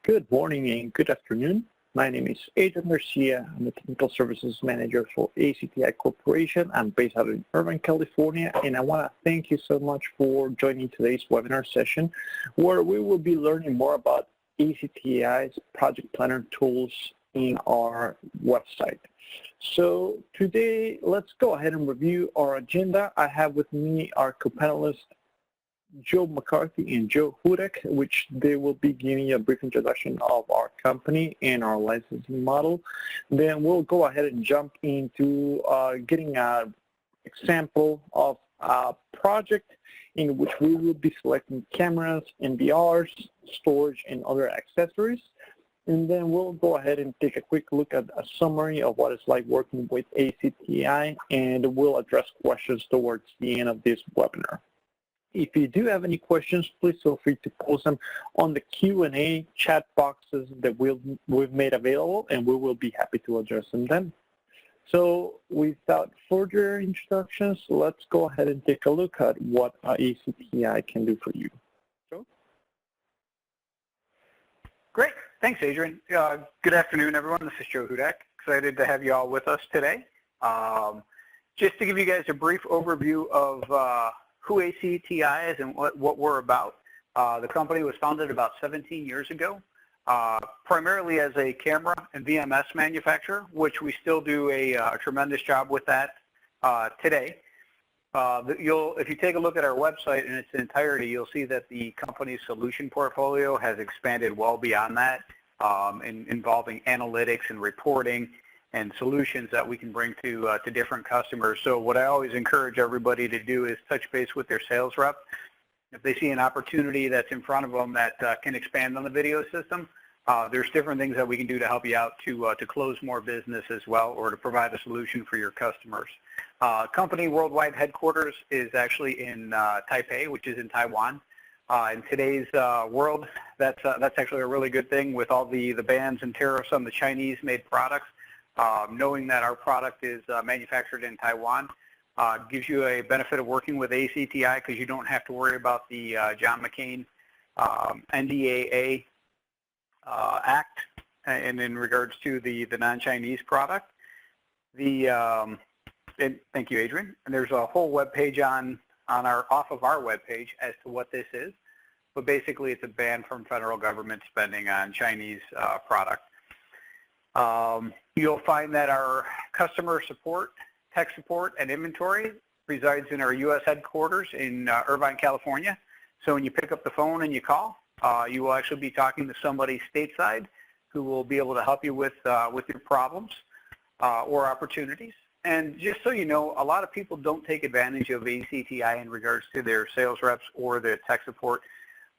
Good morning and good afternoon. My name is Adrian Garcia. I'm the Technical Services Manager for ACTI Corporation. I'm based out in Irvine, California, and I want to thank you so much for joining today's webinar session where we will be learning more about ACTI's project planner tools in our website. So today, let's go ahead and review our agenda. I have with me our co-panelists, Joe McCarthy and Joe Hudek, which they will be giving a brief introduction of our company and our licensing model. Then we'll go ahead and jump into getting an example of a project in which we will be selecting cameras, NVRs, storage, and other accessories. And then we'll go ahead and take a quick look at a summary of what it's like working with ACTI, and we'll address questions towards the end of this webinar. If you do have any questions, please feel free to post them on the Q&A chat boxes that we've made available, and we will be happy to address them then. So without further introductions, let's go ahead and take a look at what ACTI can do for you. Joe? Great. Thanks, Adrian. Good afternoon, everyone. This is Joe Hudek. Excited to have you all with us today. Just to give you guys a brief overview of who ACTI is and what we're about. The company was founded about 17 years ago, primarily as a camera and VMS manufacturer, which we still do a tremendous job with that today. If you take a look at our website in its entirety, you'll see that the company's solution portfolio has expanded well beyond that, involving analytics and reporting and solutions that we can bring to different customers. So what I always encourage everybody to do is touch base with their sales rep. If they see an opportunity that's in front of them that can expand on the video system, there's different things that we can do to help you out to close more business as well, or to provide a solution for your customers. Company worldwide headquarters is actually in Taipei, which is in Taiwan. In today's world, that's actually a really good thing with all the bans and tariffs on the Chinese-made products. Knowing that our product is manufactured in Taiwan gives you a benefit of working with ACTI because you don't have to worry about the John McCain NDAA Act, and in regards to the non-Chinese product. And thank you, Adrian. And there's a whole web page off of our web page as to what this is. But basically, it's a ban from federal government spending on Chinese product. You'll find that our customer support, tech support, and inventory resides in our U.S. headquarters in Irvine, California. So when you pick up the phone and you call, you will actually be talking to somebody stateside who will be able to help you with your problems or opportunities. And just so you know, a lot of people don't take advantage of ACTI in regards to their sales reps or their tech support.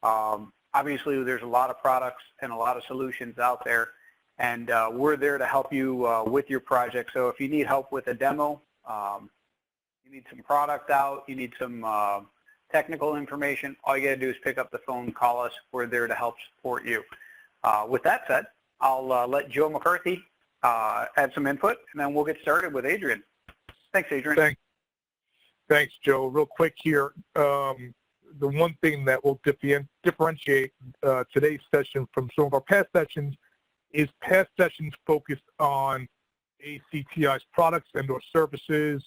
Obviously, there's a lot of products and a lot of solutions out there. And we're there to help you with your project. So if you need help with a demo, you need some product out, you need some technical information, all you got to do is pick up the phone, call us. We're there to help support you. With that said, I'll let Joe McCarthy add some input, and then we'll get started with Adrian. Thanks, Adrian. Thanks, Joe. Real quick here, the one thing that will differentiate today's session from some of our past sessions is past sessions focused on ACTI's products and or services,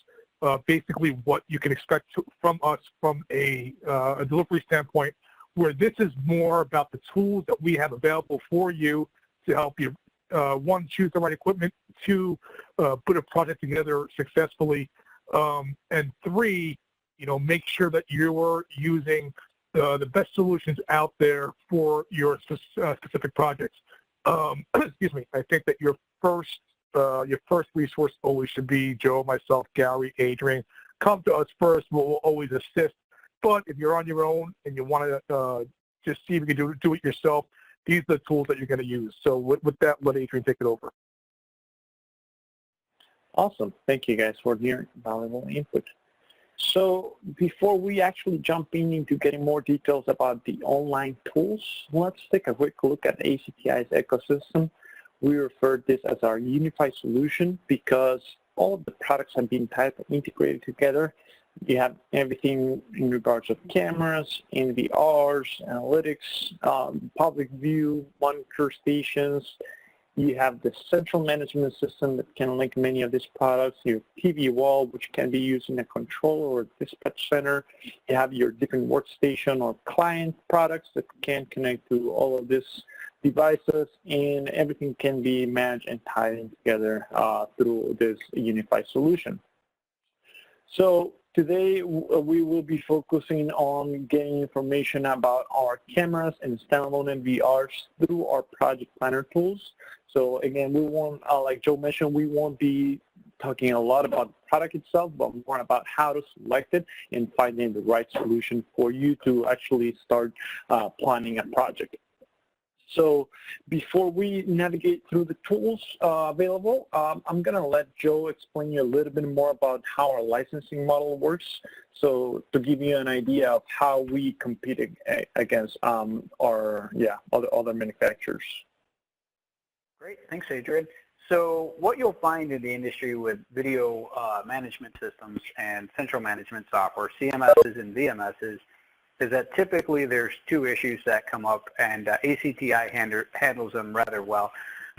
basically what you can expect from us from a delivery standpoint, where this is more about the tools that we have available for you to help you, one, choose the right equipment, two, put a project together successfully, and three, make sure that you're using the best solutions out there for your specific projects. Excuse me. I think that your first resource always should be Joe, myself, Gary, Adrian. Come to us first. We'll always assist. But if you're on your own and you want to just see if you can do it yourself, these are the tools that you're going to use. So with that, let Adrian take it over. Awesome. Thank you guys for your valuable input. So before we actually jump into getting more details about the online tools, let's take a quick look at ACTI's ecosystem. We refer to this as our unified solution because all of the products have been tightly integrated together You have everything in regards of cameras, NVRs, analytics, public view, monitor stations. You have the central management system that can link many of these products, your TV wall, which can be used in a controller or dispatch center. You have your different workstation or client products that can connect to all of these devices, and everything can be managed and tied in together through this unified solution. So today we will be focusing on getting information about our cameras and standalone NVRs through our project planner tools. So again, we won't, like Joe mentioned, we won't be talking a lot about the product itself, but more about how to select it and finding the right solution for you to actually start planning a project. So before we navigate through the tools available, I'm going to let Joe explain you a little bit more about how our licensing model works. So to give you an idea of how we compete against our other manufacturers. Great, thanks, Adrian. So what you'll find in the industry with video management systems and central management software, CMSs and VMSs, is that typically there's two issues that come up, and ACTI handles them rather well.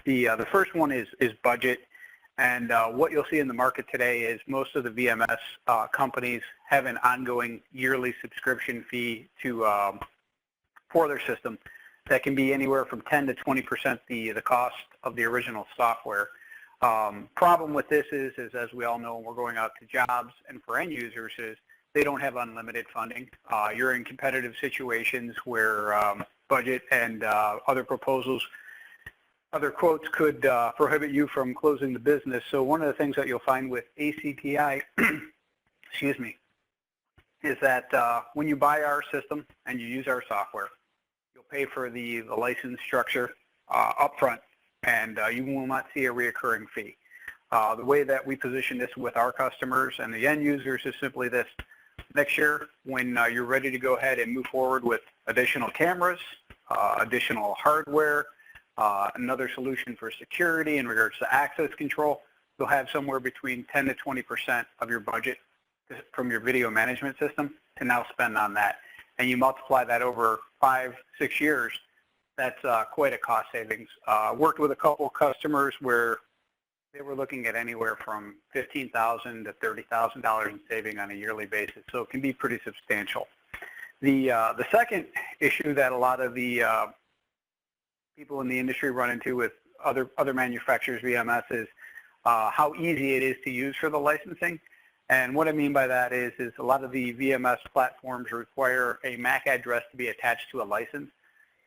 The first one is budget, and what you'll see in the market today is most of the VMS companies have an ongoing yearly subscription fee for their system that can be anywhere from 10 to 20% the cost of the original software. Problem with this is as we all know, when we're going out to jobs and for end users, is they don't have unlimited funding. You're in competitive situations where budget and other proposals, other quotes could prohibit you from closing the business. So one of the things that you'll find with ACTI, excuse me, is that when you buy our system and you use our software, you'll pay for the license structure upfront, and you will not see a reoccurring fee. The way that we position this with our customers and the end users is simply this. Next year, when you're ready to go ahead and move forward with additional cameras, additional hardware, another solution for security in regards to access control, you'll have somewhere between 10 to 20% of your budget from your video management system to now spend on that. And you multiply that over 5-6 years, that's quite a cost savings. Worked with a couple customers where they were looking at anywhere from $15,000 to $30,000 in saving on a yearly basis, so it can be pretty substantial. The second issue that a lot of the people in the industry run into with other manufacturers' VMS is how easy it is to use for the licensing. And what I mean by that is a lot of the VMS platforms require a MAC address to be attached to a license.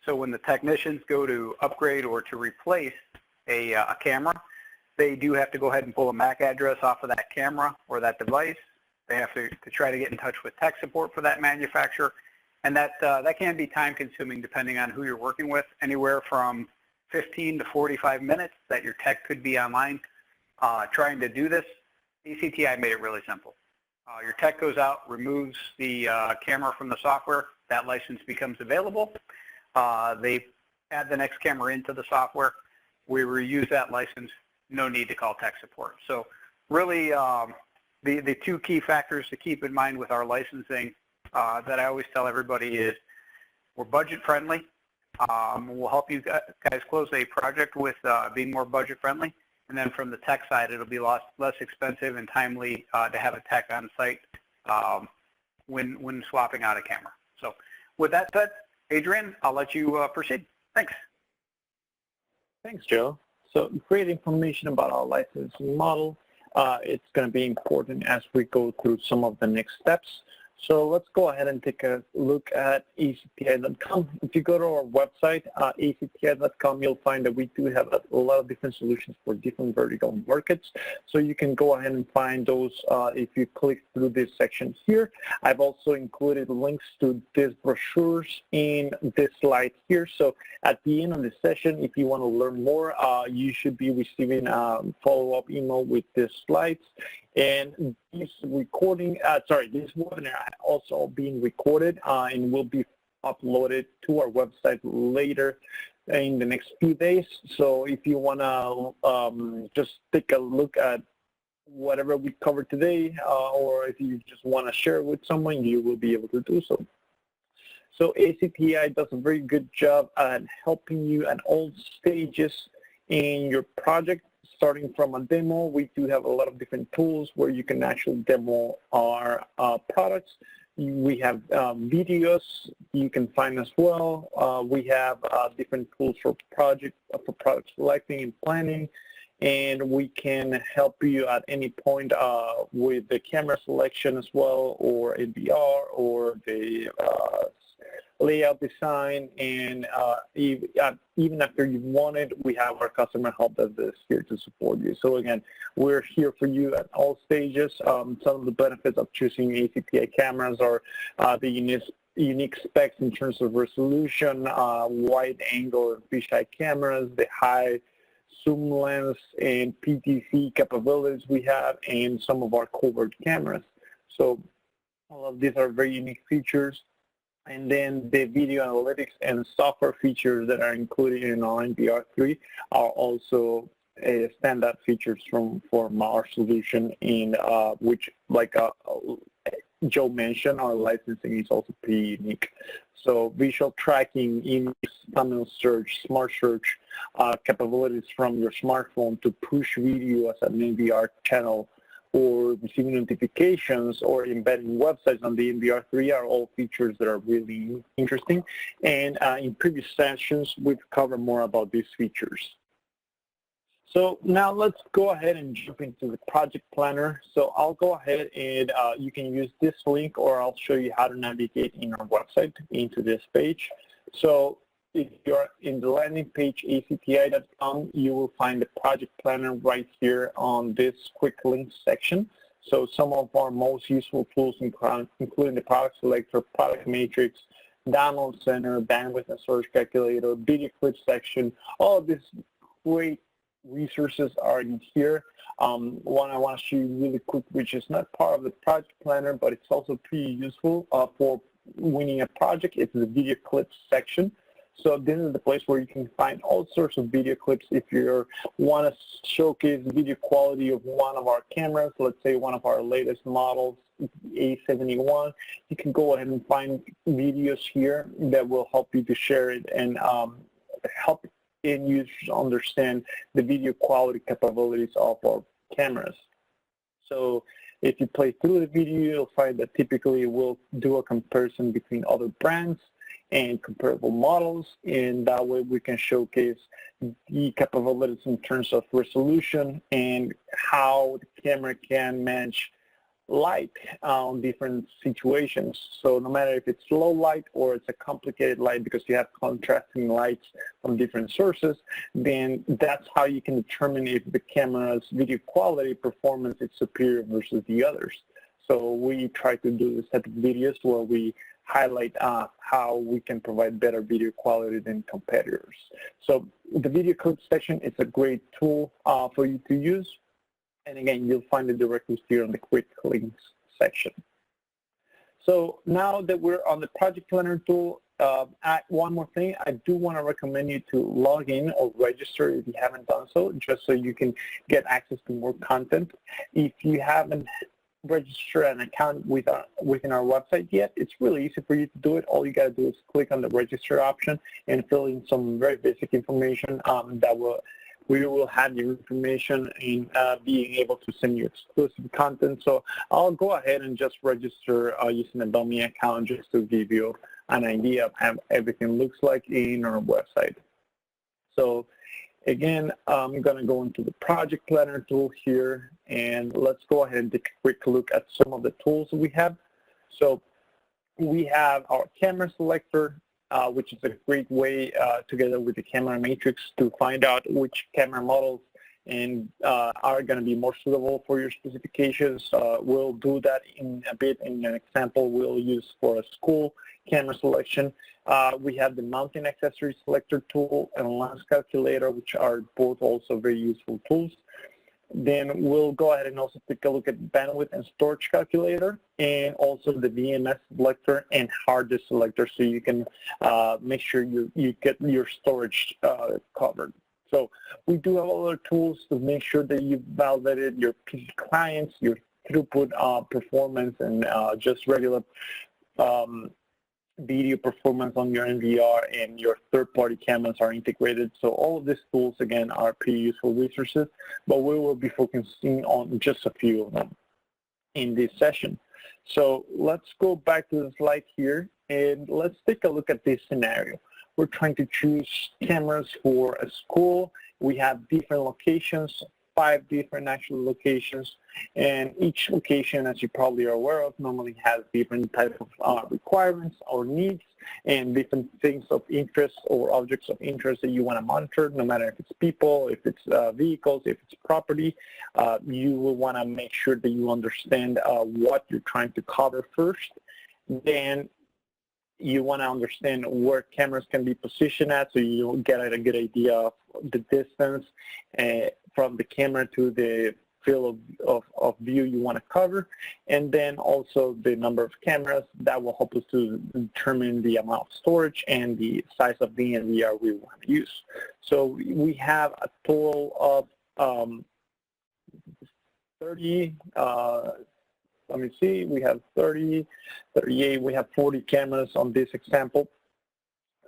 So when the technicians go to upgrade or to replace a camera, they do have to go ahead and pull a MAC address off of that camera or that device. They have to try to get in touch with tech support for that manufacturer. And that can be time consuming depending on who you're working with, anywhere from 15 to 45 minutes that your tech could be online trying to do this. ACTI made it really simple. Your tech goes out, removes the camera from the software, that license becomes available. They add the next camera into the software. We reuse that license. No need to call tech support. So really the two key factors to keep in mind with our licensing that I always tell everybody is we're budget friendly. We'll help you guys close a project with being more budget friendly. And then from the tech side, it'll be less expensive and timely to have a tech on site when swapping out a camera. So with that said, Adrian, I'll let you proceed. Thanks. Thanks, Joe. So great information about our licensing model. It's going to be important as we go through some of the next steps. So let's go ahead and take a look at acti.com. If you go to our website, acti.com, you'll find that we do have a lot of different solutions for different vertical markets. So you can go ahead and find those if you click through this section here. I've also included links to these brochures in this slide here. So at the end of the session, if you want to learn more, you should be receiving a follow-up email with these slides. And this recording, this webinar also being recorded and will be uploaded to our website later in the next few days. So if you want to just take a look at whatever we covered today, or if you just want to share with someone, you will be able to do so. So ACTI does a very good job at helping you at all stages in your project. Starting from a demo, we do have a lot of different tools where you can actually demo our products. We have videos you can find as well. We have different tools for product selecting and planning, and we can help you at any point with the camera selection as well, or NVR, or the layout design, and even after you want it, we have our customer help desk here to support you. So again, we're here for you at all stages. Some of the benefits of choosing ACTI cameras are the unique specs in terms of resolution, wide angle and fisheye cameras, the high zoom lens and PTZ capabilities we have, and some of our covert cameras. So all of these are very unique features. And then the video analytics and software features that are included in our NVR3 are also standout features from our solution, in which, like Joe mentioned, our licensing is also pretty unique. So visual tracking, image, thumbnail search, smart search capabilities from your smartphone to push video as an NVR channel, or receiving notifications, or embedding websites on the NVR3 are all features that are really interesting. And in previous sessions, we've covered more about these features. So now let's go ahead and jump into the project planner. So I'll go ahead and you can use this link, or I'll show you how to navigate in our website into this page. So if you're in the landing page, acti.com, you will find the project planner right here on this quick links section. So some of our most useful tools, including the product selector, product matrix, download center, bandwidth and storage calculator, video clip section, all of these great resources are in here. One I want to show you really quick, which is not part of the project planner, but it's also pretty useful for winning a project. It's the video clips section. So this is the place where you can find all sorts of video clips. If you want to showcase the video quality of one of our cameras, let's say one of our latest models, A71, you can go ahead and find videos here that will help you to share it and help end users understand the video quality capabilities of our cameras. So if you play through the video, you'll find that typically we'll do a comparison between other brands and comparable models, and that way we can showcase the capabilities in terms of resolution and how the camera can manage light on different situations. So no matter if it's low light or it's a complicated light because you have contrasting lights from different sources, then that's how you can determine if the camera's video quality performance is superior versus the others. So we try to do this type of videos where we highlight how we can provide better video quality than competitors. So the video clip section is a great tool for you to use. And again, you'll find the directions here on the quick links section. So now that we're on the project planner tool, one more thing, I do want to recommend you to log in or register if you haven't done so, just so you can get access to more content. If you haven't register an account within our website yet, it's really easy for you to do it. All you got to do is click on the register option and fill in some very basic information we will have your information in being able to send you exclusive content. So I'll go ahead and just register using a dummy account just to give you an idea of how everything looks like in our website. So again, I'm going to go into the project planner tool here, and let's go ahead and take a quick look at some of the tools we have. So we have our camera selector, which is a great way, together with the camera matrix, to find out which camera models and are going to be more suitable for your specifications. We'll do that in a bit in an example we'll use for a school camera selection. We have the mounting accessory selector tool and lens calculator, which are both also very useful tools. Then we'll go ahead and also take a look at bandwidth and storage calculator, and also the VMS selector and hard disk selector, so you can make sure you get your storage covered. So we do have other tools to make sure that you validated your peak clients, your throughput performance, and just regular video performance on your NVR, and your third-party cameras are integrated. So all of these tools, again, are pretty useful resources, but we will be focusing on just a few of them in this session. So let's go back to the slide here, and let's take a look at this scenario. We're trying to choose cameras for a school. We have different locations, 5 different actual locations, and each location, as you probably are aware of, normally has different type of requirements or needs, and different things of interest or objects of interest that you want to monitor, no matter if it's people, if it's vehicles, if it's property. You will want to make sure that you understand what you're trying to cover first. Then you want to understand where cameras can be positioned at, so you get a good idea of the distance from the camera to the field of view you want to cover, and then also the number of cameras. That will help us to determine the amount of storage and the size of the NVR we want to use. So we have a total of 30, let me see, we have 30, 38, we have 40 cameras on this example.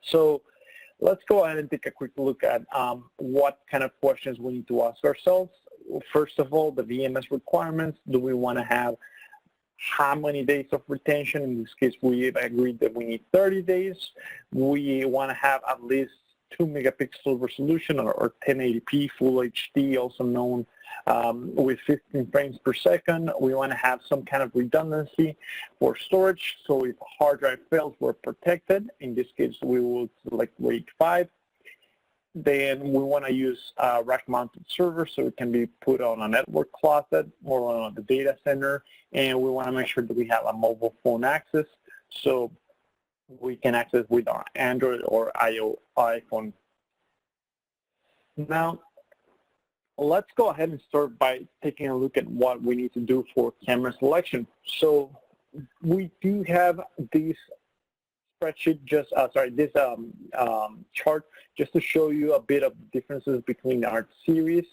So let's go ahead and take a quick look at what kind of questions we need to ask ourselves. First of all, the VMS requirements. Do we want to have how many days of retention? In this case, we've agreed that we need 30 days. We want to have at least 2 megapixel resolution, or 1080p full HD, also known with 15 frames per second. We want to have some kind of redundancy for storage, so if a hard drive fails, we're protected. In this case, we will select RAID 5. Then we want to use a rack-mounted server, so it can be put on a network closet or on the data center. And we want to make sure that we have a mobile phone access, so we can access with our Android or iPhone. Now, let's go ahead and start by taking a look at what we need to do for camera selection. So we do have this spreadsheet, this chart, just to show you a bit of differences between our series.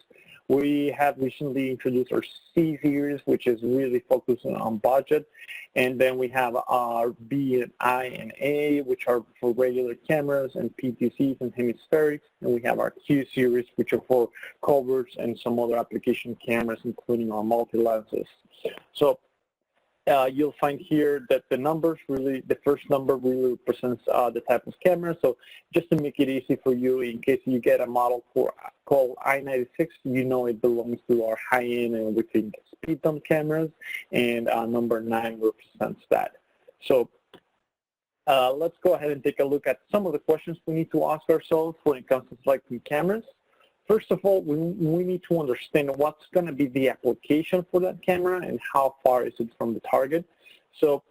We have recently introduced our C series, which is really focusing on budget. And then we have our B and I and A, which are for regular cameras and PTCs and hemispherics. And we have our Q series, which are for covers and some other application cameras, including our multi-lenses. So you'll find here that the numbers really, the first number really represents the type of camera. So just to make it easy for you, in case you get a model called I-96, you know it belongs to our high-end and we think speed dump cameras, and number 9 represents that. So let's go ahead and take a look at some of the questions we need to ask ourselves when it comes to selecting cameras. First of all, we need to understand what's going to be the application for that camera and how far is it from the target. So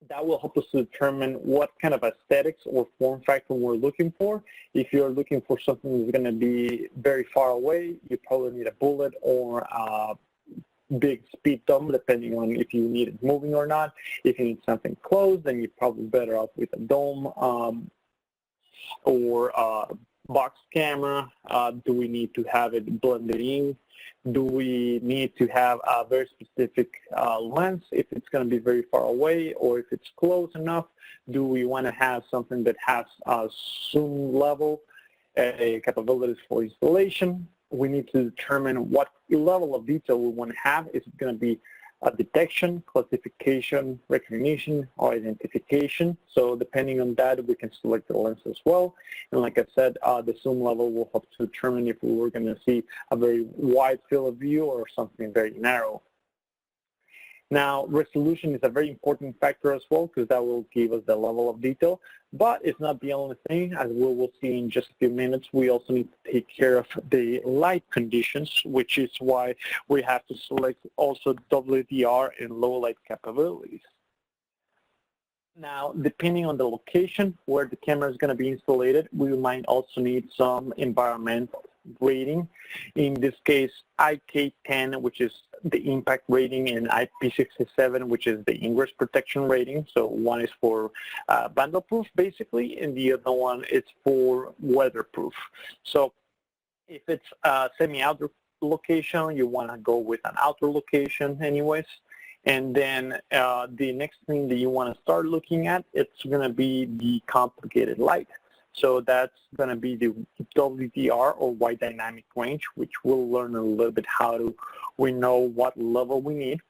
that will help us to determine what kind of aesthetics or form factor we're looking for. If you're looking for something that's going to be very far away, you probably need a bullet or a big speed dump, depending on if you need it moving or not. If you need something close, then you're probably better off with a dome or box camera. Do we need to have it blended in? Do we need to have a very specific lens if it's going to be very far away, or if it's close enough? Do we want to have something that has a zoom level capabilities for installation? We need to determine what level of detail we want to have. Is it going to be a detection, classification, recognition, or identification? So depending on that, we can select the lens as well. And like I said, the zoom level will help to determine if we were going to see a very wide field of view or something very narrow. Now, resolution is a very important factor as well, because that will give us the level of detail. But it's not the only thing. As we will see in just a few minutes, we also need to take care of the light conditions, which is why we have to select also WDR and low light capabilities. Now, depending on the location where the camera is going to be installed, we might also need some environmental rating. In this case, IK10, which is the impact rating, and IP67, which is the ingress protection rating. So one is for vandal-proof, basically, and the other one is for weatherproof. So If it's a semi-outdoor location, you want to go with an outdoor location anyways. And then the next thing that you want to start looking at, it's going to be the complicated light. So that's going to be the WDR, or wide dynamic range, which we'll learn a little bit we know what level we need.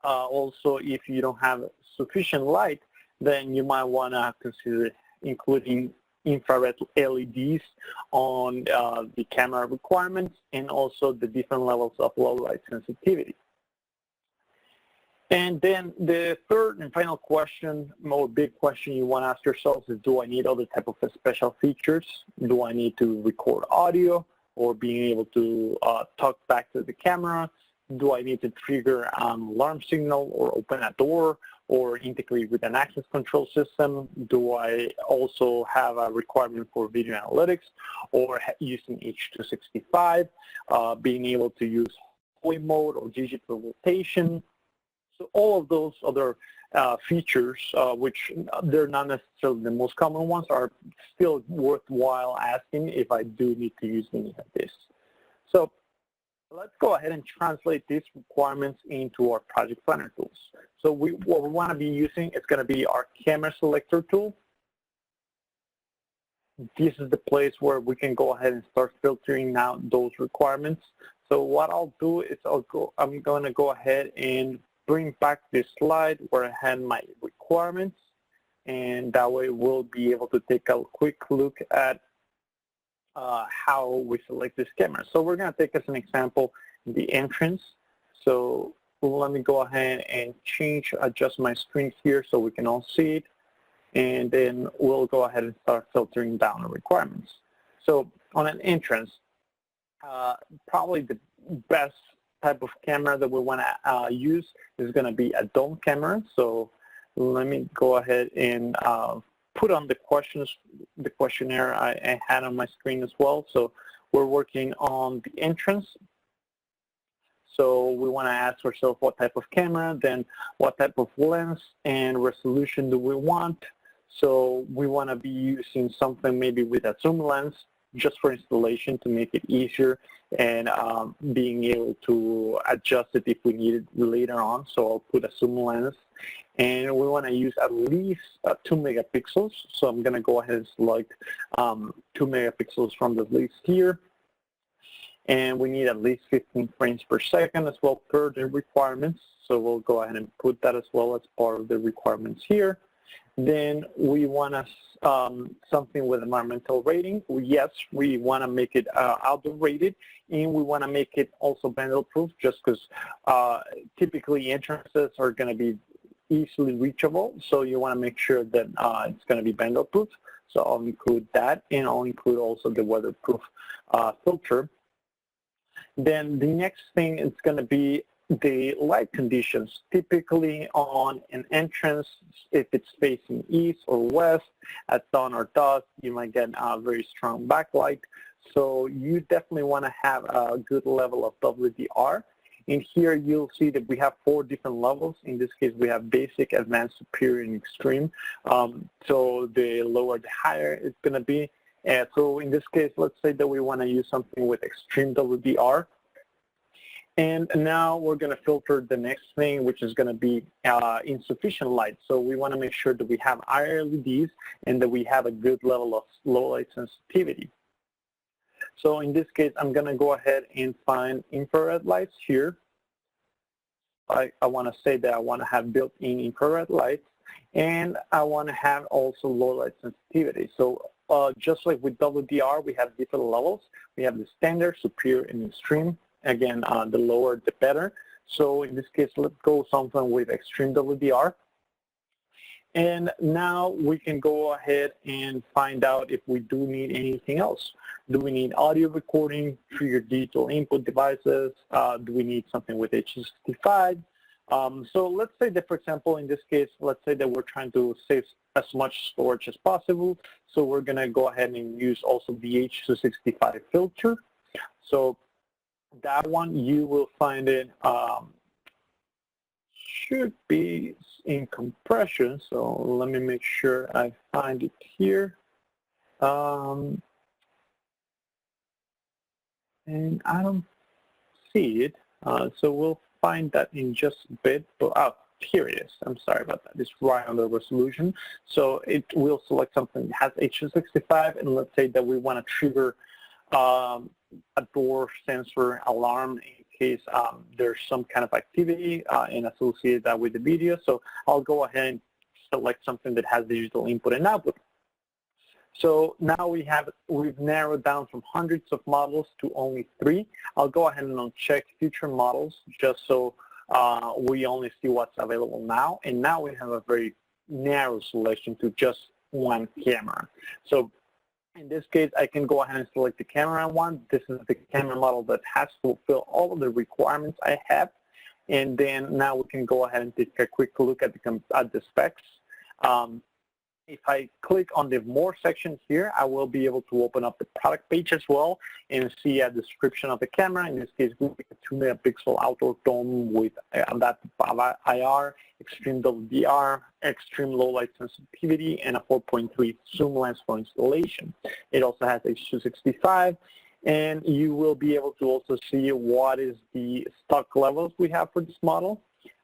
Also, if you don't have sufficient light, then you might want to consider including infrared LEDs on the camera requirements, and also the different levels of low light sensitivity. And then the third and final question, more big question you want to ask yourself is, do I need other type of special features? Do I need to record audio, or being able to talk back to the camera? Do I need to trigger an alarm signal, or open a door, or integrate with an access control system? Do I also have a requirement for video analytics, or using H.265, being able to use hallway mode or digital rotation? So all of those other features, which they're not necessarily the most common ones, are still worthwhile asking if I do need to use any of this. So let's go ahead and translate these requirements into our project planner tools. So what we want to be using is going to be our camera selector tool. This is the place where we can go ahead and start filtering out those requirements. So what I'll do is I'm going to go ahead and bring back this slide where I had my requirements, and that way we'll be able to take a quick look at how we select this camera. So we're going to take as an example the entrance. So let me go ahead and adjust my screen here so we can all see it, and then we'll go ahead and start filtering down the requirements. So on an entrance, probably the best type of camera that we want to use is going to be a dome camera. So let me go ahead and put on the questionnaire I had on my screen as well. So we're working on the entrance. So we want to ask ourselves what type of camera, then what type of lens and resolution do we want. So we want to be using something maybe with a zoom lens, just for installation to make it easier, and being able to adjust it if we need it later on. So I'll put a zoom lens, and we want to use at least 2 megapixels. So I'm going to go ahead and select 2 megapixels from the list here, and we need at least 15 frames per second as well per the requirements. So we'll go ahead and put that as well as part of the requirements here. Then we want something with environmental rating. Yes, we want to make it outdoor rated, and we want to make it also vandal proof, just because typically entrances are going to be easily reachable. So you want to make sure that it's going to be vandal proof. So I'll include that, and I'll include also the weatherproof filter. Then the next thing is going to be the light conditions. Typically on an entrance, if it's facing east or west, at dawn or dusk, you might get a very strong backlight. So you definitely want to have a good level of WDR. And here you'll see that we have 4 different levels. In this case, we have basic, advanced, superior, and extreme. So the lower the higher it's going to be. So in this case, let's say that we want to use something with extreme WDR. And now we're going to filter the next thing, which is going to be insufficient light. So we want to make sure that we have our LEDs and that we have a good level of low light sensitivity. So in this case, I'm going to go ahead and find infrared lights here. I want to say that I want to have built-in infrared lights, and I want to have also low light sensitivity. So just like with WDR, we have different levels. We have the standard, superior, and extreme. Again, the lower the better. So in this case, let's go something with extreme WDR. And now we can go ahead and find out if we do need anything else. Do we need audio recording, trigger digital input devices? Do we need something with H.265? So let's say that, for example, in this case, let's say that we're trying to save as much storage as possible. So we're going to go ahead and use also the H.265 filter. So that one, you will find it should be in compression. So let me make sure I find it here. And I don't see it. So we'll find that in just a bit. But here it is. I'm sorry about that. It's right under resolution. So it will select something that has H265, and let's say that we want to trigger a door sensor alarm in case there's some kind of activity and associate that with the video. So I'll go ahead and select something that has digital input and output. So now we've narrowed down from hundreds of models to only 3. I'll go ahead and uncheck future models just so we only see what's available now. And now we have a very narrow selection to just one camera. So in this case, I can go ahead and select the camera I want. This is the camera model that has to fulfill all of the requirements I have. And then now we can go ahead and take a quick look at the specs. If I click on the More section here, I will be able to open up the product page as well and see a description of the camera. In this case, we have a 2-megapixel outdoor dome with adaptive IR, extreme WDR, extreme low light sensitivity, and a 4.3 zoom lens for installation. It also has H265, and you will be able to also see what is the stock levels we have for this model.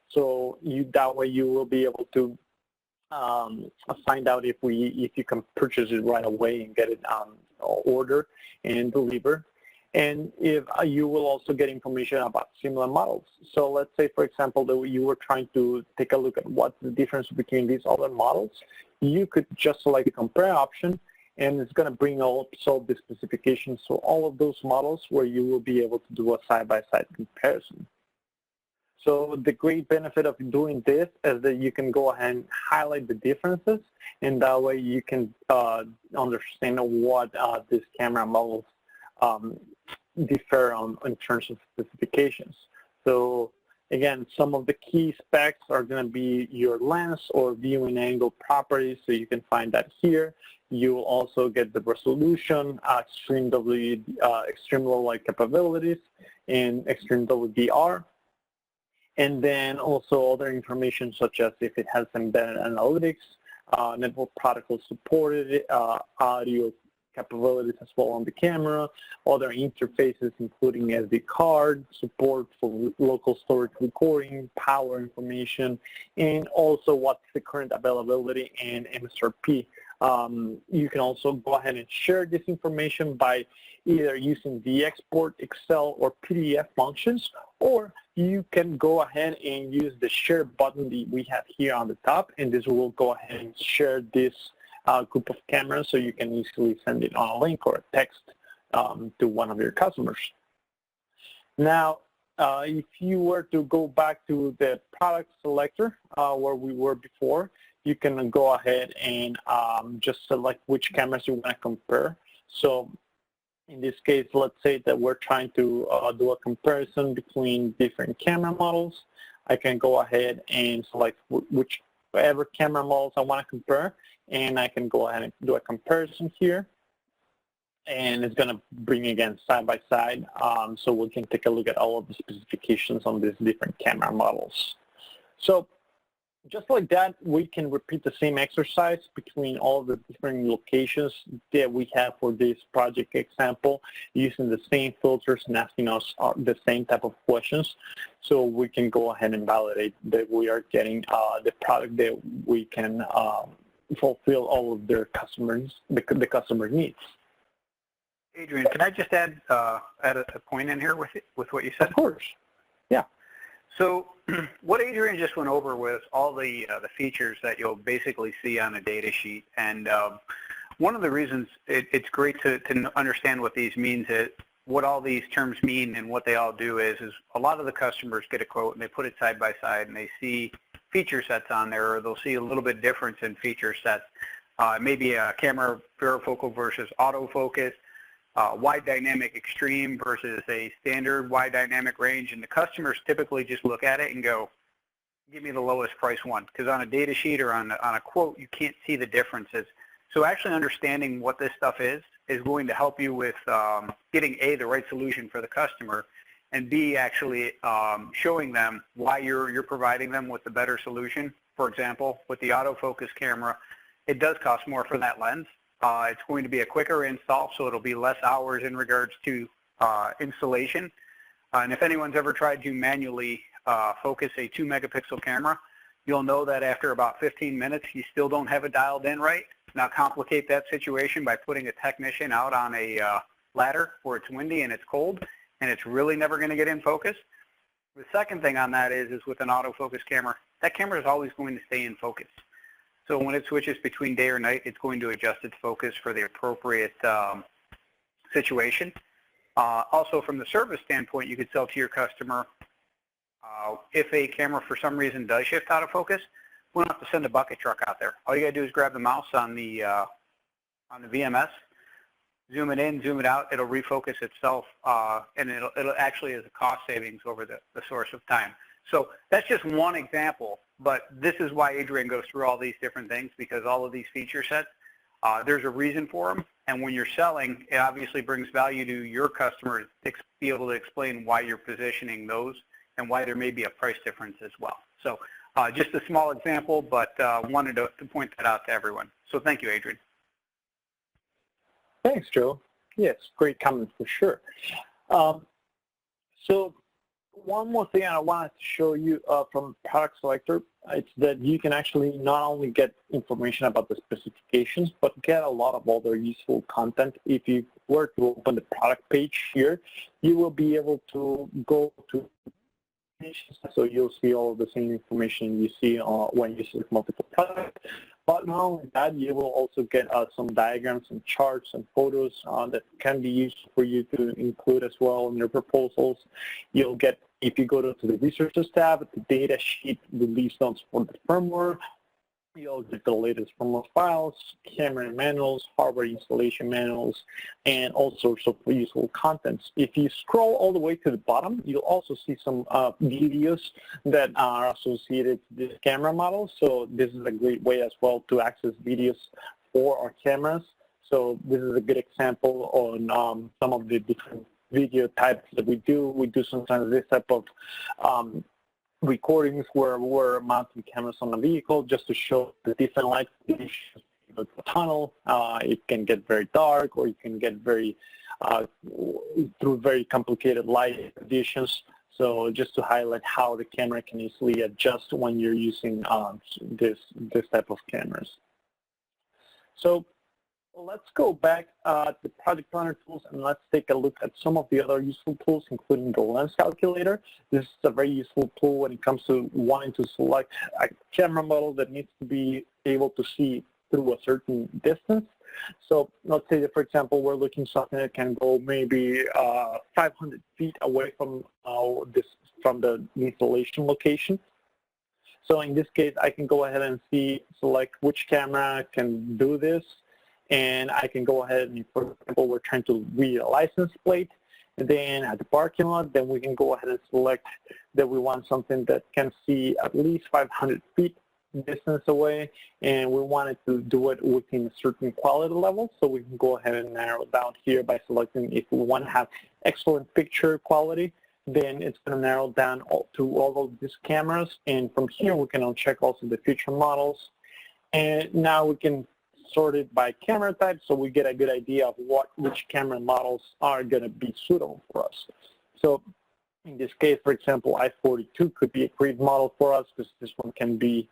So that way you will be able to find out if you can purchase it right away and get it ordered and delivered. And if you will also get information about similar models. So let's say, for example, that you were trying to take a look at what's the difference between these other models. You could just select the compare option, and it's going to bring all the specifications. So all of those models where you will be able to do a side-by-side comparison. So the great benefit of doing this is that you can go ahead and highlight the differences, and that way you can understand what these camera models differ on in terms of specifications. So again, some of the key specs are going to be your lens or viewing angle properties, so you can find that here. You will also get the resolution, extreme low light capabilities, and extreme WDR. And then also other information such as if it has embedded analytics, network protocol supported, audio capabilities as well on the camera, other interfaces including SD card, support for local storage recording, power information, and also what's the current availability and MSRP. You can also go ahead and share this information by either using the export, Excel, or PDF functions, or you can go ahead and use the share button that we have here on the top, and this will go ahead and share this group of cameras so you can easily send it on a link or a text to one of your customers. Now, if you were to go back to the product selector where we were before, you can go ahead and just select which cameras you want to compare. So in this case, let's say that we're trying to do a comparison between different camera models. I can go ahead and select whichever camera models I want to compare, and I can go ahead and do a comparison here. And it's going to bring, again, side by side, so we can take a look at all of the specifications on these different camera models. So just like that, we can repeat the same exercise between all the different locations that we have for this project example, using the same filters and asking us the same type of questions, so we can go ahead and validate that we are getting the product that we can fulfill all of their customers, the customer needs. Adrian, can I just add a point in here with what you said? Of course. Yeah. So what Adrian just went over was all the features that you'll basically see on a data sheet. And one of the reasons it's great to understand what these means, what all these terms mean and what they all do is a lot of the customers get a quote and they put it side by side and they see feature sets on there, or they'll see a little bit difference in feature sets. Maybe a camera varifocal versus autofocus, wide dynamic extreme versus a standard wide dynamic range, and the customers typically just look at it and go, give me the lowest price one, because on a data sheet or on a quote, you can't see the differences. So actually understanding what this stuff is going to help you with getting A, the right solution for the customer, and B, actually showing them why you're providing them with the better solution. For example, with the autofocus camera, it does cost more for that lens. It's going to be a quicker install, so it'll be less hours in regards to installation. And if anyone's ever tried to manually focus a 2 megapixel camera, you'll know that after about 15 minutes, you still don't have it dialed in right. Now complicate that situation by putting a technician out on a ladder where it's windy and it's cold, and it's really never going to get in focus. The second thing on that is with an autofocus camera, that camera is always going to stay in focus. So when it switches between day or night, it's going to adjust its focus for the appropriate situation. Also, from the service standpoint, you could sell to your customer, if a camera for some reason does shift out of focus, we don't have to send a bucket truck out there. All you got to do is grab the mouse on the VMS, zoom it in, zoom it out. It'll refocus itself, and it'll actually is a cost savings over the source of time. So that's just one example, but this is why Adrian goes through all these different things, because all of these feature sets, there's a reason for them. And when you're selling, it obviously brings value to your customer to be able to explain why you're positioning those and why there may be a price difference as well. So just a small example, but wanted to point that out to everyone. So thank you, Adrian. Thanks, Joe. Yes, great comment for sure. So one more thing I wanted to show you from Product Selector, it's that you can actually not only get information about the specifications, but get a lot of other useful content. If you were to open the product page here, you will be able to go to, so you'll see all of the same information you see when you select multiple products. But not only that, you will also get some diagrams and charts and photos that can be used for you to include as well in your proposals. You'll get, if you go to the resources tab, the data sheet, release notes for the firmware. You'll get the latest firmware files, camera manuals, hardware installation manuals, and all sorts of useful contents. If you scroll all the way to the bottom, you'll also see some videos that are associated to this camera model. So this is a great way as well to access videos for our cameras. So this is a good example on some of the different video types that we do. We do sometimes this type of recordings where we're mounting cameras on a vehicle just to show the different light conditions. The tunnel, it can get very dark, or you can get very through very complicated light conditions. So just to highlight how the camera can easily adjust when you're using this type of cameras. So let's go back to Project Planner tools, and let's take a look at some of the other useful tools, including the lens calculator. This is a very useful tool when it comes to wanting to select a camera model that needs to be able to see through a certain distance. So let's say that, for example, we're looking at something that can go maybe 500 feet away from the installation location. So in this case, I can go ahead and select which camera can do this. And I can go ahead and, for example, we're trying to read a license plate, and then at the parking lot, then we can go ahead and select that we want something that can see at least 500 feet distance away, and we wanted to do it within a certain quality level. So we can go ahead and narrow it down here by selecting if we want to have excellent picture quality, then it's going to narrow down to all of these cameras. And from here, we can uncheck also the future models. And now we can sorted by camera type, so we get a good idea of which camera models are going to be suitable for us. So in this case, for example, I-42 could be a great model for us, because this one can be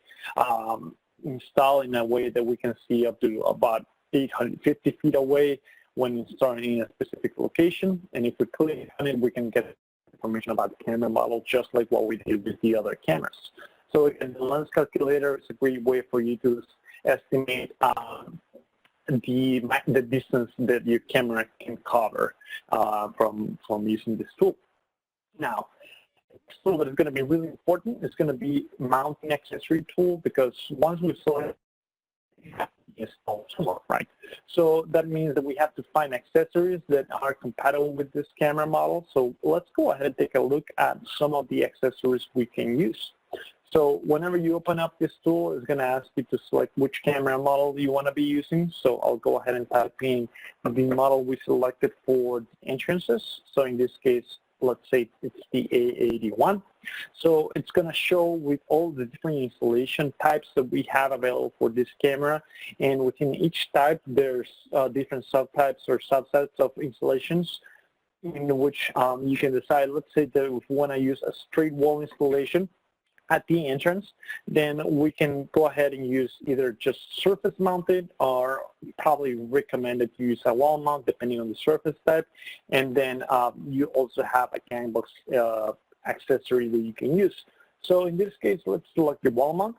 installed in a way that we can see up to about 850 feet away when installing in a specific location. And if we click on it, we can get information about the camera model, just like what we did with the other cameras. So again, the lens calculator is a great way for you to estimate the distance that your camera can cover from using this tool. Now, a tool that is going to be really important is going to be mounting accessory tool, because once we select, you have to install tool, right? So that means that we have to find accessories that are compatible with this camera model. So let's go ahead and take a look at some of the accessories we can use. So whenever you open up this tool, it's going to ask you to select which camera model you want to be using. So I'll go ahead and type in the model we selected for the entrances. So in this case, let's say it's the A81. So it's going to show with all the different installation types that we have available for this camera. And within each type, there's different subtypes or subsets of installations. in which you can decide, let's say that if we want to use a straight wall installation at the entrance, then we can go ahead and use either just surface mounted, or probably recommended to use a wall mount depending on the surface type. And then you also have a gang box accessory that you can use. So in this case, let's select the wall mount.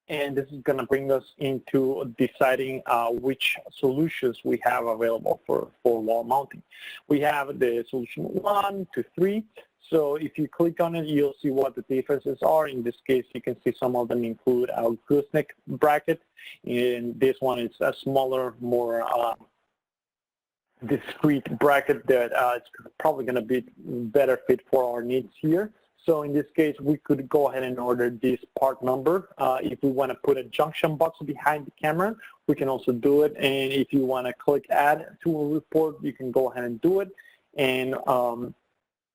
And this is going to bring us into deciding which solutions we have available for wall mounting. We have the solution 1 to 3. So if you click on it, you'll see what the differences are. In this case, you can see some of them include a gooseneck bracket. And this one is a smaller, more discrete bracket that it's probably going to be better fit for our needs here. So in this case, we could go ahead and order this part number. If we want to put a junction box behind the camera, we can also do it. And if you want to click add to a report, you can go ahead and do it. And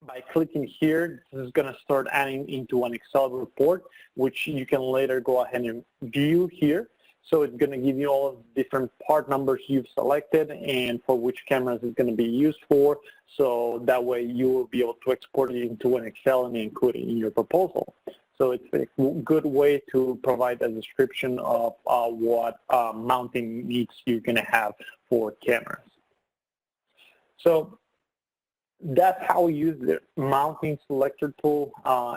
by clicking here, this is going to start adding into an Excel report, which you can later go ahead and view here. So it's going to give you all of the different part numbers you've selected and for which cameras it's going to be used for. So that way you will be able to export it into an Excel and include it in your proposal. So it's a good way to provide a description of what mounting needs you're going to have for cameras. So that's how we use the mounting selector tool.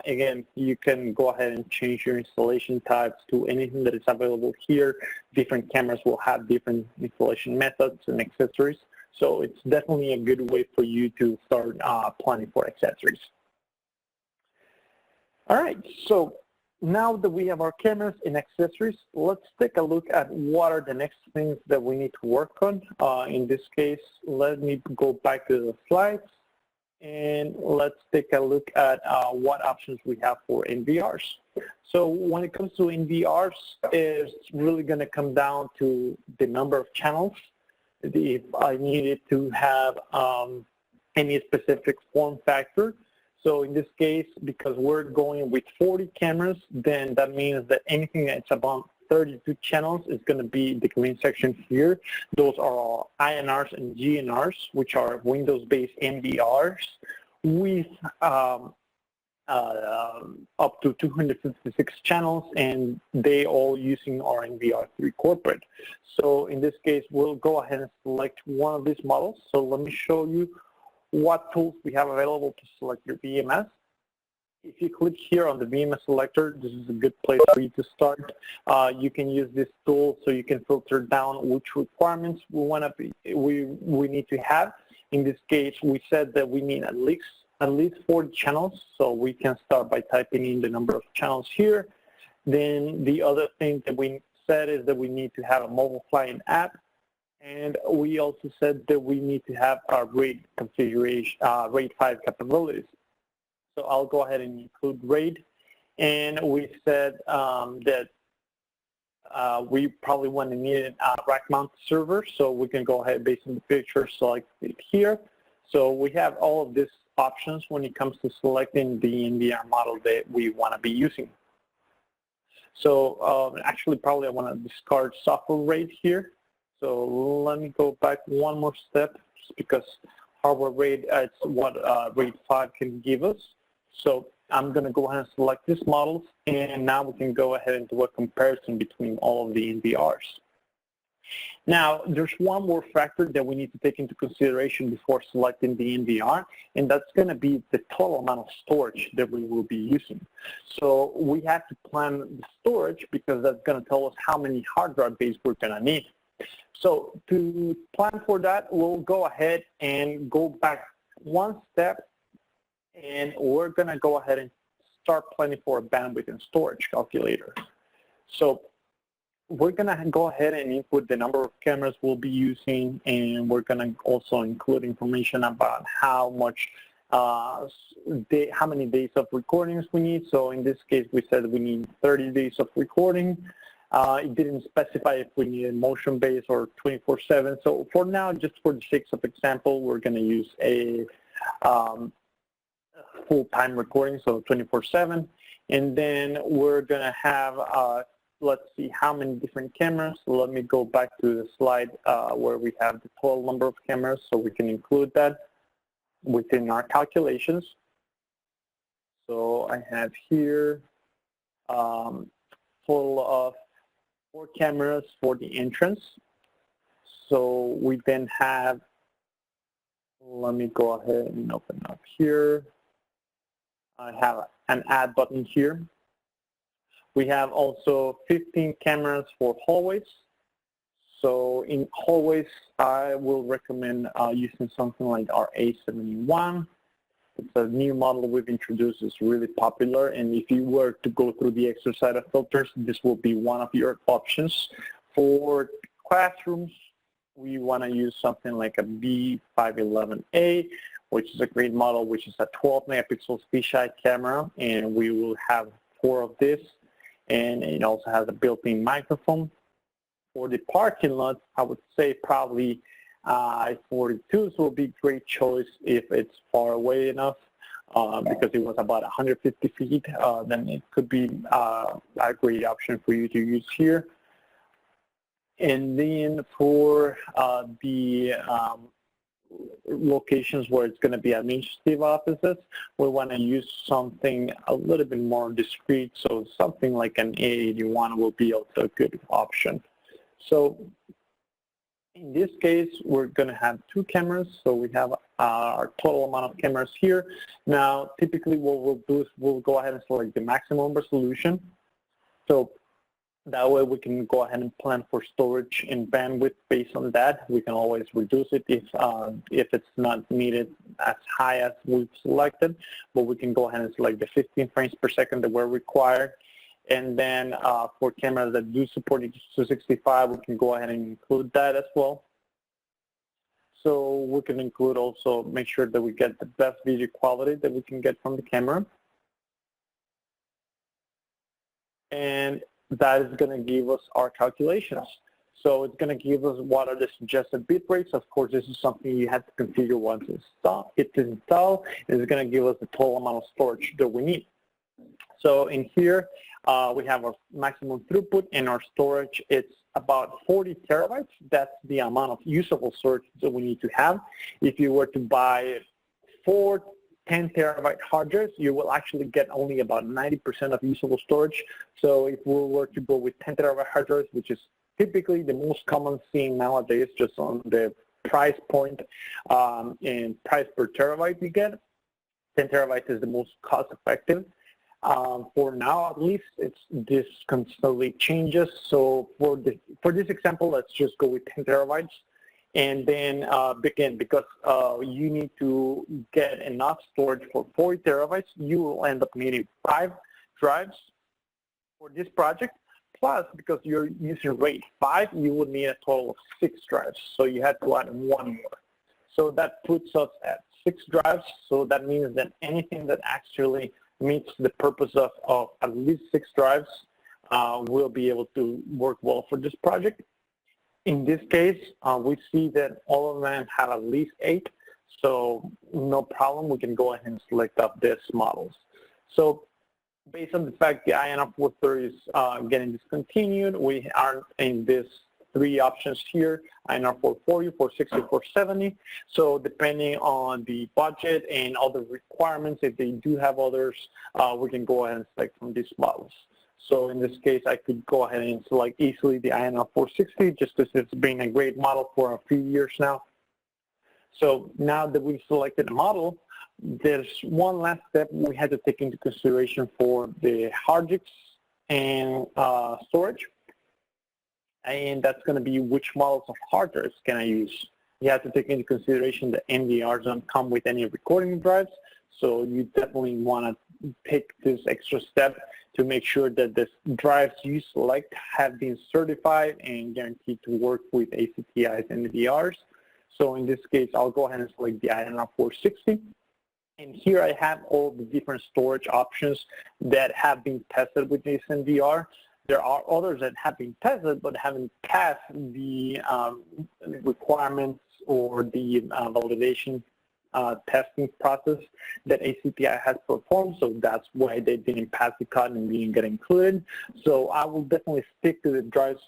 Again, you can go ahead and change your installation types to anything that is available here. Different cameras will have different installation methods and accessories. So it's definitely a good way for you to start planning for accessories. All right, so now that we have our cameras and accessories, let's take a look at what are the next things that we need to work on. In this case, let me go back to the slides. And let's take a look at what options we have for NVRs. So when it comes to NVRs, it's really going to come down to the number of channels. If I needed to have any specific form factor. So in this case, because we're going with 40 cameras, then that means that anything that's about 32 channels is going to be the green section here. Those are all INRs and GNRs, which are Windows-based NVRs with up to 256 channels, and they all using our NVR3 corporate. So in this case, we'll go ahead and select one of these models. So let me show you what tools we have available to select your VMS. If you click here on the VMS selector, this is a good place for you to start. You can use this tool so you can filter down which requirements we need to have. In this case, we said that we need at least 40 channels, so we can start by typing in the number of channels here. Then the other thing that we said is that we need to have a mobile client app, and we also said that we need to have our RAID configuration, RAID 5 capabilities. So I'll go ahead and include RAID, and we said that we probably want to need a rack mount server, so we can go ahead based on the picture, select it here. So we have all of these options when it comes to selecting the NVR model that we want to be using. So actually probably I want to discard software RAID here. So let me go back one more step just because hardware RAID is what RAID 5 can give us. So I'm going to go ahead and select these models, and now we can go ahead and do a comparison between all of the NVRs. Now, there's one more factor that we need to take into consideration before selecting the NVR, and that's going to be the total amount of storage that we will be using. So we have to plan the storage because that's going to tell us how many hard drive bays we're going to need. So to plan for that, we'll go ahead and go back one step, and we're going to go ahead and start planning for a bandwidth and storage calculator. So we're going to go ahead and input the number of cameras we'll be using, and we're going to also include information about how many days of recordings we need. So in this case, we said we need 30 days of recording. It didn't specify if we needed motion-based or 24/7. So for now, just for the sake of example, we're going to use a full-time recording, so 24/7. And then we're going to have, let's see how many different cameras. So let me go back to the slide where we have the total number of cameras so we can include that. within our calculations. So I have here full of 4 cameras for the entrance. So we then have, let me go ahead and open up here. I have an add button here. We have also 15 cameras for hallways. So in hallways, I will recommend using something like our A71. It's a new model we've introduced. It's really popular. And if you were to go through the extra set of filters, this will be one of your options. For classrooms, we want to use something like a B511A, which is a great model, which is a 12 megapixel fisheye camera. And we will have 4 of this. And it also has a built-in microphone. For the parking lot, I would say probably 42s will be a great choice if it's far away enough, because it was about 150 feet, then it could be a great option for you to use here. And then for the locations where it's going to be administrative offices, we want to use something a little bit more discreet, so something like an A81 will be also a good option. So in this case, we're going to have 2 cameras, so we have our total amount of cameras here. Now, typically what we'll do is we'll go ahead and select the maximum resolution. So that way we can go ahead and plan for storage and bandwidth based on that. We can always reduce it if it's not needed as high as we've selected, but we can go ahead and select the 15 frames per second that were required. And then for cameras that do support H.265, we can go ahead and include that as well. So we can include also, make sure that we get the best video quality that we can get from the camera. And that is going to give us our calculations. So it's going to give us what are the suggested bit rates. Of course, this is something you have to configure once it's installed. It's going to give us the total amount of storage that we need. So in here, we have our maximum throughput, and our storage, it's about 40 terabytes. That's the amount of usable storage that we need to have. If you were to buy 4 10 terabyte hard drives, you will actually get only about 90% of usable storage. So if we were to go with 10 terabyte hard drives, which is typically the most common thing nowadays, just on the price point and price per terabyte you get, 10 terabytes is the most cost effective. For now, at least, this constantly changes. So for this example, let's just go with 10 terabytes. And then again, because you need to get enough storage for 40 terabytes, you will end up needing 5 drives for this project. Plus, because you're using RAID 5, you would need a total of 6 drives. So you had to add 1 more. So that puts us at 6 drives. So that means that anything that actually meets the purpose of at least 6 drives will be able to work well for this project. In this case, we see that all of them have at least 8, so no problem. We can go ahead and select up these models. So based on the fact the INR 430 is getting discontinued, we are in these 3 options here, INR 440, 460, 470. So depending on the budget and other requirements, if they do have others, we can go ahead and select from these models. So in this case, I could go ahead and select easily the INR 460 just because it's been a great model for a few years now. So now that we've selected a model, there's one last step we had to take into consideration for the hard disks and storage. And that's going to be which models of hard drives can I use. You have to take into consideration that NVRs don't come with any recording drives. So you definitely want to take this extra step to make sure that the drives you select have been certified and guaranteed to work with ACTI's NVRs. So in this case, I'll go ahead and select the INR 460. And here I have all the different storage options that have been tested with this NVR. There are others that have been tested but haven't passed the requirements or the validation testing process that ACTI has performed, so that's why they didn't pass the cut and didn't get included. So I will definitely stick to the drives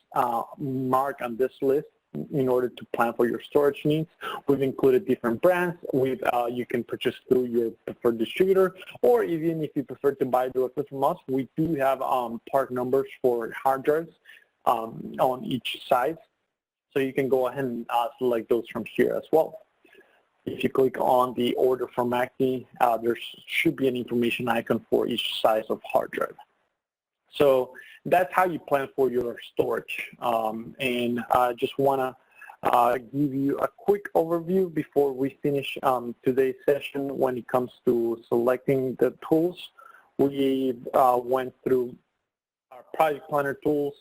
marked on this list in order to plan for your storage needs. We've included different brands you can purchase through your preferred distributor, or even if you prefer to buy directly from us, we do have part numbers for hard drives on each side. So you can go ahead and select those from here as well. If you click on the order from Acme, there should be an information icon for each size of hard drive. So that's how you plan for your storage. And I just want to give you a quick overview before we finish today's session when it comes to selecting the tools. We went through our project planner tools.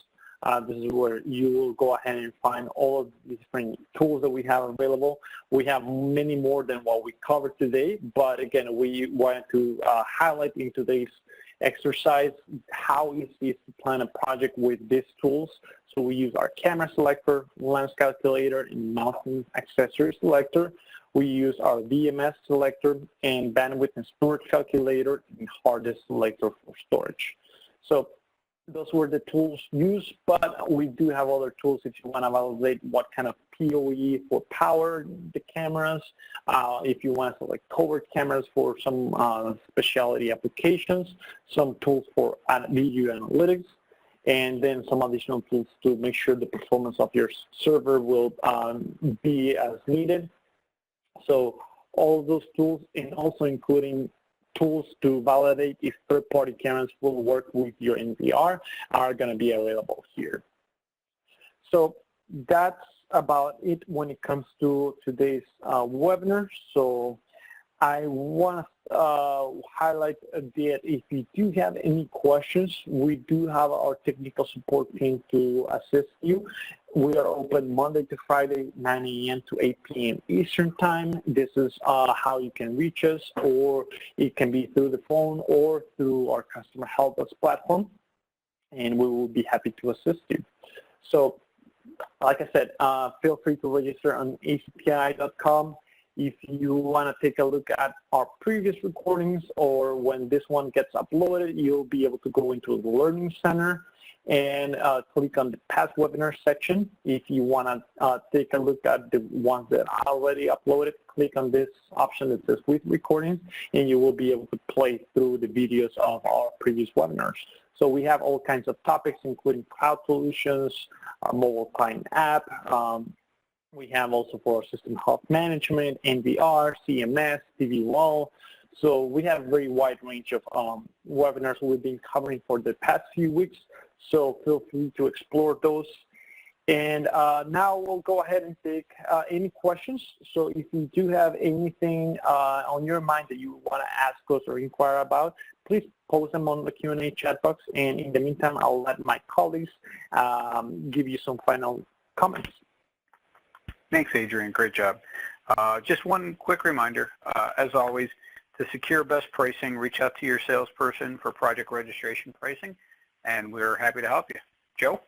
This is where you will go ahead and find all of the different tools that we have available. We have many more than what we covered today, but again, we wanted to highlight in today's exercise how easy it is to plan a project with these tools. So we use our camera selector, lens calculator, and mounting accessory selector. We use our VMS selector and bandwidth and storage calculator and hard disk selector for storage. So those were the tools used, but we do have other tools if you want to validate what kind of PoE for power the cameras, if you want to select covert cameras for some specialty applications, some tools for video analytics, and then some additional tools to make sure the performance of your server will be as needed. So all of those tools, and also including tools to validate if third-party cameras will work with your NVR, are going to be available here. So that's about it when it comes to today's webinar. So I want to highlight that if you do have any questions, we do have our technical support team to assist you. We are open Monday to Friday, 9 a.m. to 8 p.m. Eastern Time. This is how you can reach us, or it can be through the phone or through our customer help desk platform, and we will be happy to assist you. So, like I said, feel free to register on acti.com. If you want to take a look at our previous recordings, or when this one gets uploaded, you'll be able to go into the Learning Center and click on the past webinar section. If you want to take a look at the ones that are already uploaded, click on this option that says with recording, and you will be able to play through the videos of our previous webinars. So we have all kinds of topics, including cloud solutions, our mobile client app. We have also for system health management, NVR, CMS, TV wall. So we have a very wide range of webinars we've been covering for the past few weeks. So feel free to explore those. And now we'll go ahead and take any questions. So if you do have anything on your mind that you want to ask us or inquire about, please post them on the Q&A chat box. And in the meantime, I'll let my colleagues give you some final comments. Thanks, Adrian. Great job. Just one quick reminder, as always, to secure best pricing, reach out to your salesperson for project registration pricing, and we're happy to help you. Joe?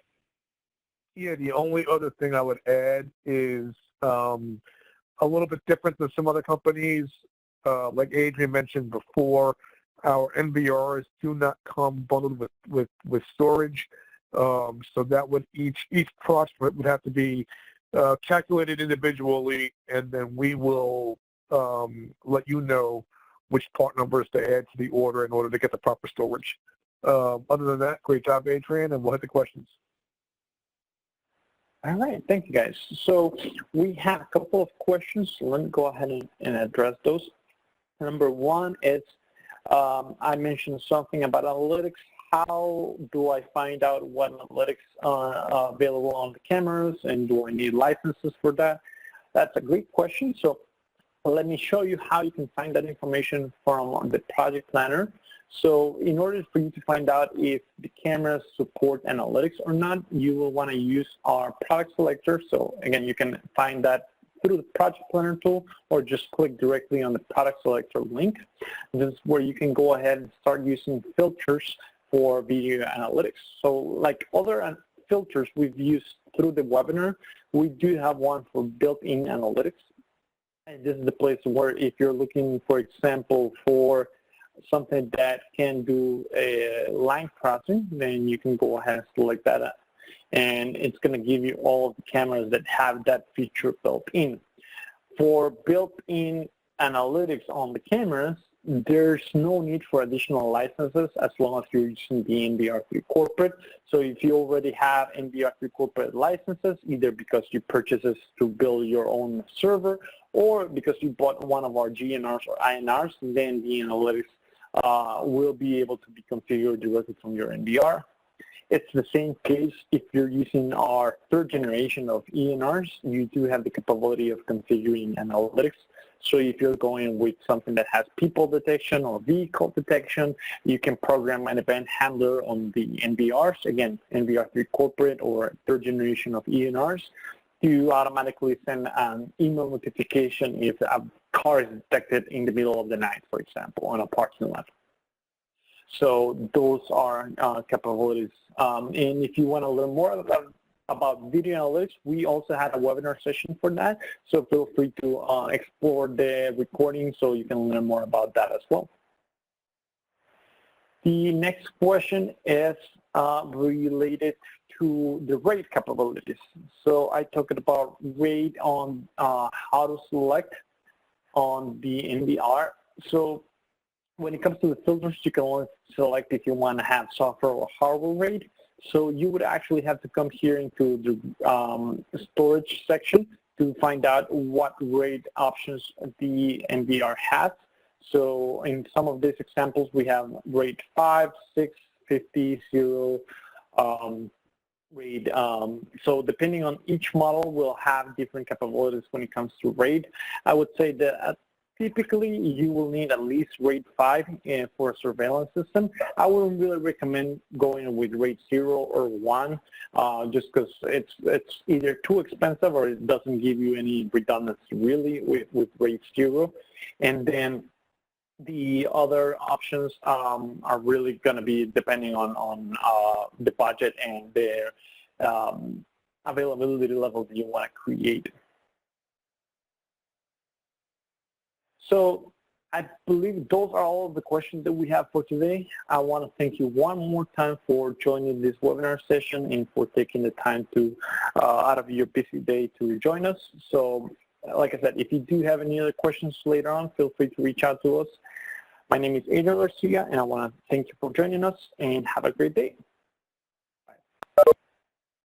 Yeah, the only other thing I would add is a little bit different than some other companies. Like Adrian mentioned before, our NVRs do not come bundled with storage. So that would each prospect would have to be calculated individually, and then we will let you know which part numbers to add to the order in order to get the proper storage. Other than that, great job, Adrian, and we'll hit the questions. All right, thank you, guys. So we have a couple of questions. So let me go ahead and address those. Number one is, I mentioned something about analytics. How do I find out what analytics are available on the cameras, and do I need licenses for that? That's a great question. So let me show you how you can find that information from the project planner. So in order for you to find out if the cameras support analytics or not, you will want to use our product selector. So again, you can find that through the project planner tool, or just click directly on the product selector link. This is where you can go ahead and start using filters for video analytics. So like other filters we've used through the webinar, we do have one for built-in analytics. And this is the place where if you're looking, for example, for something that can do a line crossing, then you can go ahead and select that. and it's going to give you all of the cameras that have that feature built in. For built-in analytics on the cameras, there's no need for additional licenses as long as you're using the NVR3 corporate. So if you already have NVR3 corporate licenses, either because you purchased this to build your own server or because you bought one of our GNRs or INRs, then the analytics will be able to be configured directly from your NVR. It's the same case if you're using our third generation of ENRs. You do have the capability of configuring analytics. So if you're going with something that has people detection or vehicle detection, you can program an event handler on the NVRs, again, NVR3 corporate or third generation of ENRs, to automatically send an email notification if a car is detected in the middle of the night, for example, on a parking lot. So those are capabilities. And if you want to learn more about video analytics, we also had a webinar session for that. So feel free to explore the recording so you can learn more about that as well. The next question is related to the RAID capabilities. So I talked about RAID on how to select on the NVR. So when it comes to the filters, you can only select if you want to have software or hardware RAID. So you would actually have to come here into the storage section to find out what RAID options the NVR has. So in some of these examples, we have RAID 5, 6, 50, 0, RAID. So depending on each model, we'll have different capabilities when it comes to RAID. I would say that typically you will need at least RAID 5 for a surveillance system. I wouldn't really recommend going with RAID 0 or 1 just because it's either too expensive or it doesn't give you any redundancy really with RAID 0. And then the other options are really going to be depending on the budget and their availability level that you want to create. So I believe those are all of the questions that we have for today. I want to thank you one more time for joining this webinar session and for taking the time to out of your busy day to join us. So like I said, if you do have any other questions later on, feel free to reach out to us. My name is Adrian Garcia, and I want to thank you for joining us, and have a great day. Bye.